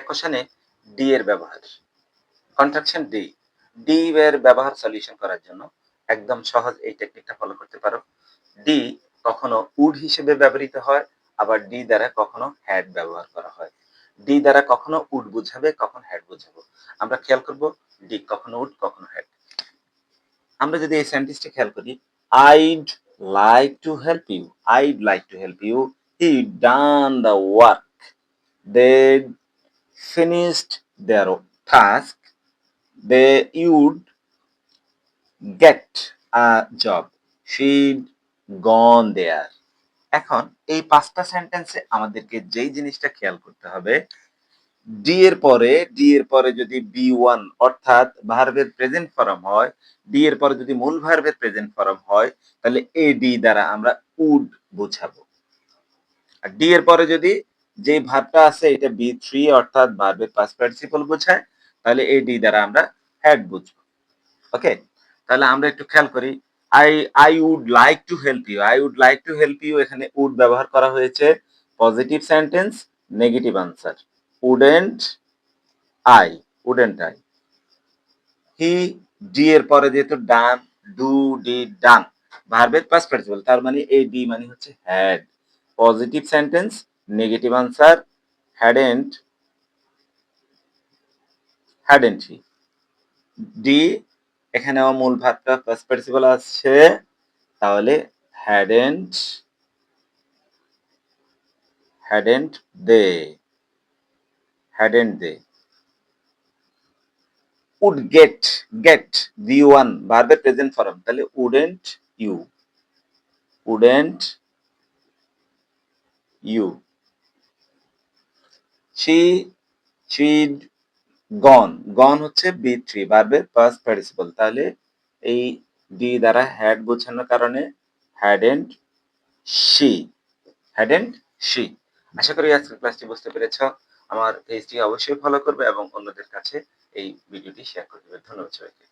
কোশ্চেনে ডি এর ব্যবহার। Contraction D. ডি এর ব্যবহার সলিউশন করার জন্য একদম সহজ এই টেকনিকটা ফলো করতে পারো। ডি কখনো উড হিসেবে ব্যবহৃত হয়, আবার ডি দ্বারা কখনো হ্যাড ব্যবহার করা হয়। ডি দ্বারা কখনো উড বুঝাবে, কখন হ্যাড বুঝাবো। আমরা খেয়াল করব ডি কখনো উড কখনো হ্যাড। আমরা যদি এই সেন্টেন্সটা খেয়াল করি, I'd like to help you, I'd like to help you, he done the work, they finished their task, they would get a job, she'd gone there. এখন এই পাঁচটা সেন্টেন্সে আমাদেরকে যেই জিনিসটা খেয়াল করতে হবে, ডি এর পরে যদি বি ওয়ান অর্থাৎ ভার্বের প্রেজেন্ট ফর্ম হয়, ডি এর পরে যদি মূল ভার্বের প্রেজেন্ট ফর্ম হয়, তাহলে এ ডি দ্বারা আমরা উড বোঝাবো। আর ডি এর পরে যদি যে ভার্বটা আছে এটা বি থ্রি অর্থাৎ ভার্বের পাস্ট পার্টিসিপল বোঝায়, তাহলে এ ডি দ্বারা আমরা হ্যাড বুঝবো। ওকে, তাহলে আমরা একটু খেয়াল করি। I I would like to help you, I would like to help you, এখানে উড ব্যবহার করা হয়েছে positive sentence, negative answer. Wouldn't I, wouldn't I. He, D এর পরে যেহেতু ডান, ডু ডিড ডান, ভার্বের পাস্ট পার্টিসিপল, তার মানে এই ডি মানে হচ্ছে had, positive sentence, negative answer, hadn't, hadn't he. D এখানেও মূল ভার্বটা পাস্ট পার্টিসিপল আছে, তাহলে hadn't they, hadn't they. would get v1 ভার্বের প্রেজেন্ট ফর্ম, তাহলে wouldn't you. she'd gone হচ্ছে b3 ভার্বের পাস্ট পার্টিসিপল, তাহলে এই ডি দ্বারা হ্যাড বোঝানোর কারণে hadn't she, hadn't she. আশা করি আজকের ক্লাসটি বুঝতে পেরেছ। আমার পেজটি অবশ্যই ফলো করবে এবং অন্যদের কাছে এই ভিডিওটি শেয়ার করে দেবে। ধন্যবাদ সবাইকে।